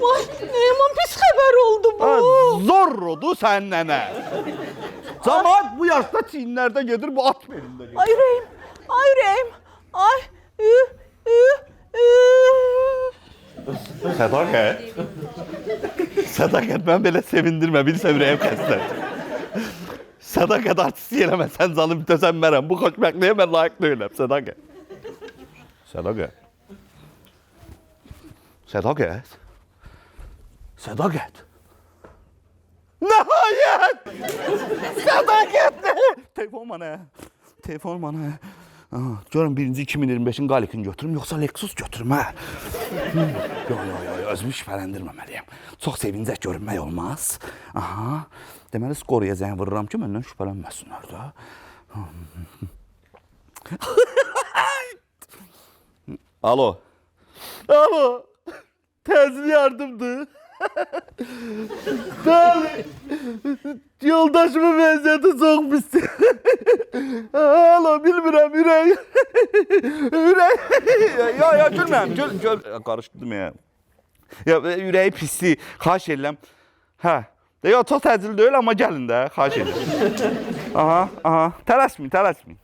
Vay, ne yaman pis xəbər oldu bu. Zorrodu sən nənə. Camaat bu yaşda çiyinlərdə gedir, bu at belində gedir. Ay ürəyim, ay ürəyim. Ay, Sədaqət, mən belə sevindirmə, bilsə ürəyim xəstə. Sədaqət artisti eləmə, sən canım təsəmmərəm. Bu xoşbəxtliyə mən layiq deyiləm, Sədaqət. Sədaqət. Sədaqət. Sədaqət. Nəhayət! Sədaqət! Telefon mənə. Telefon mənə. Görün birinci 2025-in Qalikini götürüm, yoxsa Lexus götürüm, hə? Yox, özümü şübhələndirməməliyəm. Çox sevincək görünmək olmaz. Aha. Deməli, skoruya zəng vururam ki, məndən şübhələnməsinlər də. Alo. Alo. Təcil yardımdır. Bəli. Yoldaşımın vəziyyəti çox pisdir. Alo, bilmirəm, ürək. Ürək. Ya, gülməm, gül. Qarışdırdım ya. Ya, ürəyi pisdir, xahiş edirəm. Hə. Ya, çox təcil deyil, amma gəlin də, xahiş edirəm. Aha. Tələsməyin.